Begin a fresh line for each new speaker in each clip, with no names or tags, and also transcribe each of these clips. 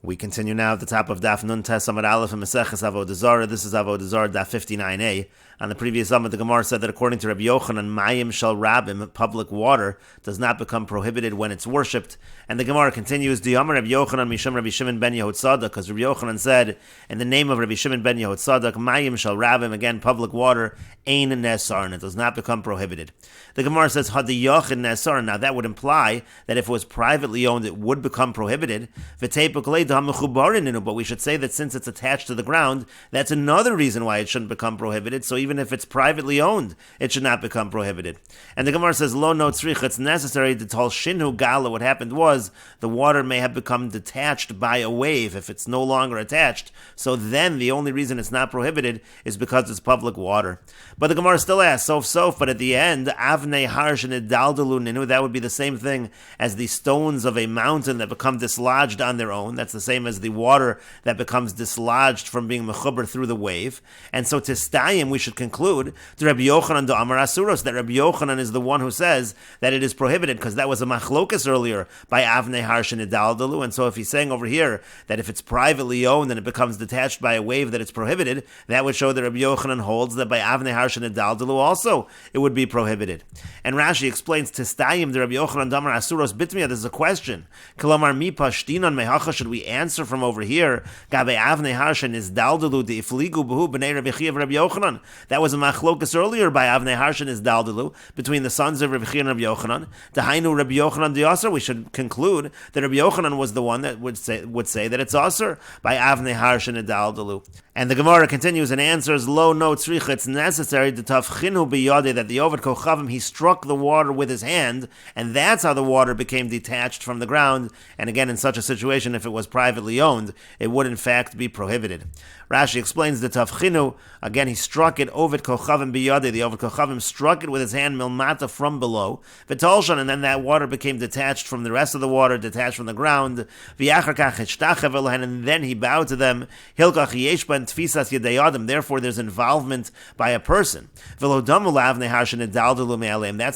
We continue now at the top of Daf Nun Tes Amud Aleph and Meseches Avodah Zara. This is Avodah Zarah Daf 59a. On the previous Amud, the Gemara said that according to Rabbi Yochanan, Mayim Shel Rabim, public water, does not become prohibited when it's worshipped. And the Gemara continues, Diyamar Rabbi Yochanan Mishum Rabbi Shimon ben Yehotzadok, because Rabbi Yochanan said, in the name of Rabbi Shimon ben Yehotzadok, Mayim Shel Rabim, again, public water, Ein Nesar, and it does not become prohibited. The Gemara says, Hadiyachin Nesar, now that would imply that if it was privately owned, it would become prohibited. But we should say that since it's attached to the ground, that's another reason why it shouldn't become prohibited. So even if it's privately owned, it should not become prohibited. And the Gemara says, Lo no tzrich, it's necessary to tell shinhu gala. What happened was the water may have become detached by a wave if it's no longer attached. So then the only reason it's not prohibited is because it's public water. But the Gemara still asks, sof, but at the end, avnei harsh and idaldalu ninu, that would be the same thing as the stones of a mountain that become dislodged on their own. That's the same as the water that becomes dislodged from being mechuber through the wave. And so to stayim, we should conclude to Rabbi Yochanan do Amar Asuros, that Rabbi Yochanan is the one who says that it is prohibited, because that was a machlokas earlier by avnei harsh and idaldalu. And so if he's saying over here that if it's privately owned and it becomes detached by a wave that it's prohibited, that would show that Rabbi Yochanan holds that by avnei harsh and idaldalu also it would be prohibited. And Rashi explains to stayim the Rabbi Yochanan do Amar Asuros bitmiya. There's a question. Kalamar mi pashtinan mehacha, should we answer from over here? Gabe avnei harsh and idaldalu de ifligu behu b'nei Rabbi Chiya Rabbi Yochanan. That was a machlokas earlier by avnei harsh and idaldalu between the sons of Rabbi Chiya and Rabbi Yochanan. Dahainu Rabbi Yochanan de Aser. We should conclude that Rabbi Yochanan was the one that would say that it's Aser by avnei harsh and idaldalu. And the Gemara continues and answers, Lo no tzrich, it's necessary to tafchinu biyade, that the Ovid Kochavim, he struck the water with his hand, and that's how the water became detached from the ground. And again, in such a situation, if it was privately owned, it would in fact be prohibited. Rashi explains the tafchinu, again, he struck it, Ovid Kochavim biyade, the Ovid Kochavim struck it with his hand, milmata, from below, v'tolshan, and then that water became detached from the rest of the water, detached from the ground, v'yachar kach hishtacheh v'lohen, and then he bowed to them, hilkach yeshban tfisas yedei, therefore there's involvement by a person. That's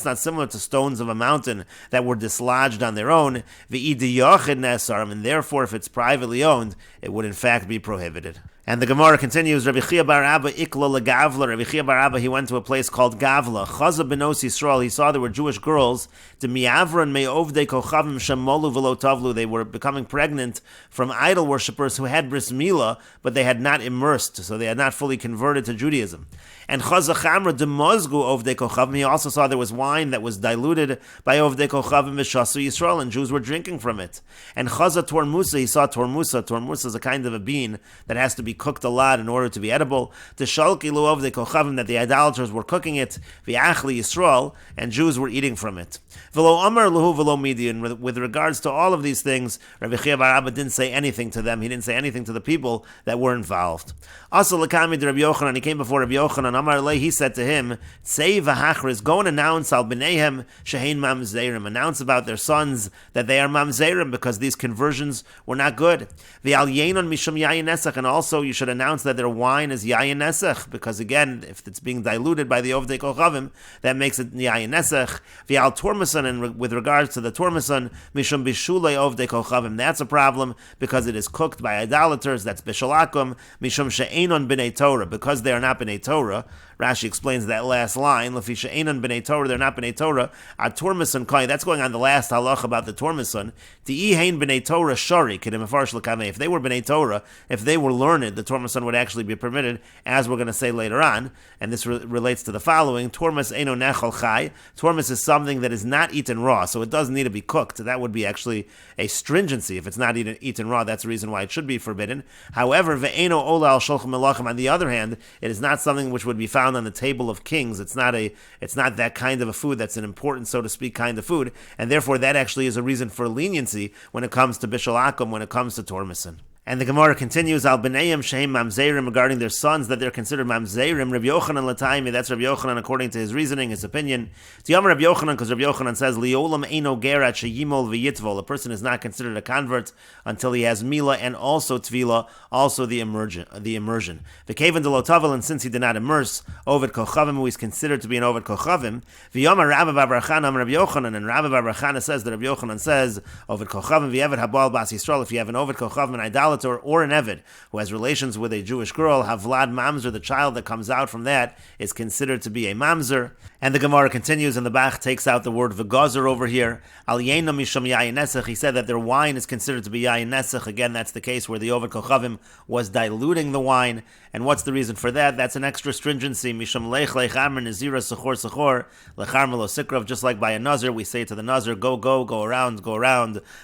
not similar to stones of a mountain that were dislodged on their own, and therefore if it's privately owned, it would in fact be prohibited. And the Gemara continues, Rabbi Chiya bar Abba ikla legavla. Rabbi Chiya bar Abba, he went to a place called Gavla. Chaza benos Yisrael, he saw there were Jewish girls, de miavran me'ovdei kochavim shemolu v'lo tavlu. They were becoming pregnant from idol worshippers who had bris milah, but they had not immersed, so they had not fully converted to Judaism. And Chaza chamra de mozgu ovdei kochavim, he also saw there was wine that was diluted by ovdei kochavim v'shasu Yisrael, and Jews were drinking from it. And Chaza tormusa, he saw tormusa. Tormusa is a kind of a bean that has to be cooked a lot in order to be edible. The shalki luov de kochavim, that the idolaters were cooking it, v'achli Yisrael, and Jews were eating from it. V'lo amar luhu v'lo midian. With regards to all of these things, Rabbi Chiya bar Abba didn't say anything to them. He didn't say anything to the people that were involved. Also, l'kami de Rabbi Yochanan, he came before Rabbi Yochanan. Amar lei, he said to him, "Say v'hachris, go and announce al b'neihem shehein mamzerim. Announce about their sons that they are mamzerim, because these conversions were not good. V'al yenon mishum yayin nesach, and also you should announce that their wine is yayin nesach, because again, if it's being diluted by the ovdei kochavim, that makes it yayin nesach. V'al tormason, and with regards to the tormason, mishum bishulei ovdei kochavim, that's a problem because it is cooked by idolaters. That's bishalakum mishum she'enon b'nei Torah, because they are not b'nei Torah. Rashi explains that last line, Lefi she'enon b'nei Torah, they're not b'nei Torah. Our tormason kai, that's going on the last halach about the tormason. Di hein b'nei Torah shari kedim afarsh l'kamei. If they were b'nei Torah, if they were learned, the tormason would actually be permitted, as we're going to say later on. And this relates to the following: Tormas eno nechol chai. Tormas is something that is not eaten raw, so it doesn't need to be cooked. That would be actually a stringency. If it's not eaten raw, that's the reason why it should be forbidden. However, ve'eno ola al shulchan melachim. On the other hand, it is not something which would be found on the table of kings. It's not that kind of a food that's an important, so to speak, kind of food, and therefore that actually is a reason for leniency when it comes to bishul akum, when it comes to tormason. And the Gemara continues, Al b'neiim shehem mamzerim, regarding their sons, that they're considered mamzerim. Rabbi Yochanan l'taimi, that's Rabbi Yochanan according to his reasoning, his opinion. Tiyam Rabbi Yochanan, because Rabbi Yochanan says, Liolam eino gerat sheyimol v'yitvol. A person is not considered a convert until he has mila and also tvila, also the immersion. The kaven de lotavel, and since he did not immerse, ovid kochavim, who is considered to be an ovid kochavim. V'yomar Rabbi Baruchana, Rabbi Yochanan, and Rabbi Baruchana says that Rabbi Yochanan says, ovid kochavim v'yevet habal bas Yisrael. If you have an ovid kochavim, an idolater, or an Eved who has relations with a Jewish girl, Havlad Mamzer, the child that comes out from that, is considered to be a Mamzer. And the Gemara continues, and the Bach takes out the word V'gozer over here. Al Yena Misham Yayin Nesach, he said that their wine is considered to be Yayin Nesach. Again, that's the case where the Ovid Kochavim was diluting the wine. And what's the reason for that? That's an extra stringency. Misham Lech Lech Amr Nazira Sechor Sechor Lechar Melo Sikrav. Just like by a Nazir, we say to the Nazir, go around,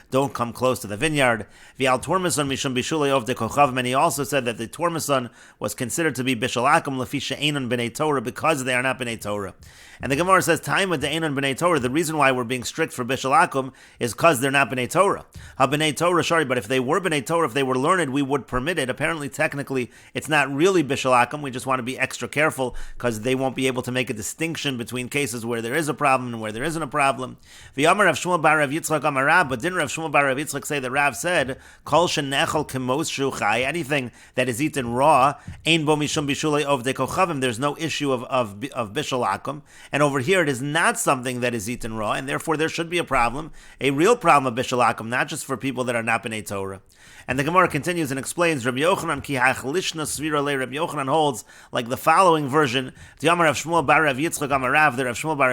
don't come close to the vineyard. V'al Tormason Misham Bishulei of the Kochavim. And he also said that the Tormason was considered to be Bishalakim Lefi She'enon B'nei Torah, because they are not B'nei Torah. And the Gemara says, time with the Einon B'nei Torah, the reason why we're being strict for Bishalakum is because they're not B'nei Torah. B'nei Torah, sorry, but if they were B'nei Torah, if they were learned, we would permit it. Apparently, technically, it's not really Bishalakum. We just want to be extra careful because they won't be able to make a distinction between cases where there is a problem and where there isn't a problem. V'yamar Rav Shmuel bar Rav Yitzchak amar Rav, but didn't Rav Shmuel bar Rav Yitzchak say that Rav said, Kol shenechel kemos shuchai, anything that is eaten raw, ein bo mishum bishulei of de kochavim, there's no issue of Bishalakum. And over here, it is not something that is eaten raw, and therefore there should be a problem, a real problem of Bishalakum, not just for people that are not B'nei Torah. And the Gemara continues and explains, Rabbi Yochanan ki ha'chlishna svira le, Rabbi Yochanan holds like the following version, T'yamar Rav Shmuel bar Rav Yitzchak amar Rav, that Rav Shmuel bar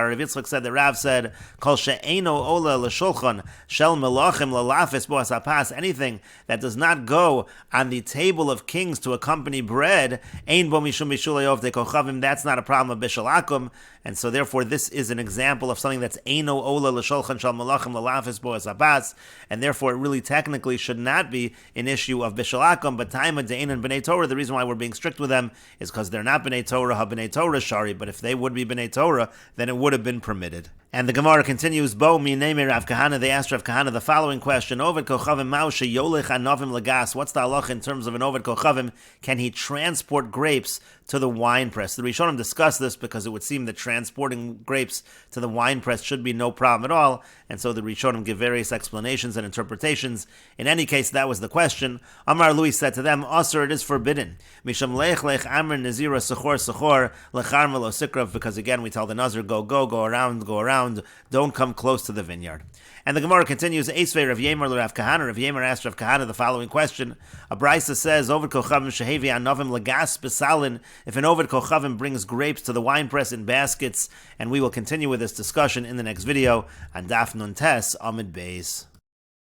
Rav Yitzchak said that Rav said, Kol she'eino ola l'shulchan shel melachim l'lafis bo asapas, anything that does not go on the table of kings to accompany bread, ein bo mishum bishulei of de kochavim, that's not a problem of Bishalakum. And so therefore this is an example of something that's eino ola l'shulchan shel melachim l'lafis bo asabas, and therefore it really technically should not be an issue of Bishalakum, but Taima De'in and B'nei Torah, the reason why we're being strict with them is because they're not B'nei Torah, ha-B'nei Torah shari, but if they would be B'nei Torah, then it would have been permitted. And the Gemara continues, Bo minei Rav Kahana, they asked Rav Kahana the following question, Ovid kochavim mao sheyolech anovim lagas, what's the halach in terms of an Ovid kochavim? Can he transport grapes to the wine press? The Rishonim discussed this because it would seem that transporting grapes to the wine press should be no problem at all, and so the Rishonim give various explanations and interpretations. In any case, that was the question. Amar Louis said to them, Asur, it is forbidden. Misham lech lech amr nazira sechor sechor lechar melo sikrav, because again we tell the Nazir, go around, don't come close to the vineyard. And the Gemara continues, Eisvei Rav Yemer Rav Kahana. Rav Yemer asked Rav Kahana the following question. A Brisa says, Ovid kochavim shehevi anovim lagas besalin, if an Ovid kochavim brings grapes to the wine press in baskets. And we will continue with this discussion in the next video on Daf Nun Tes Amid Beis.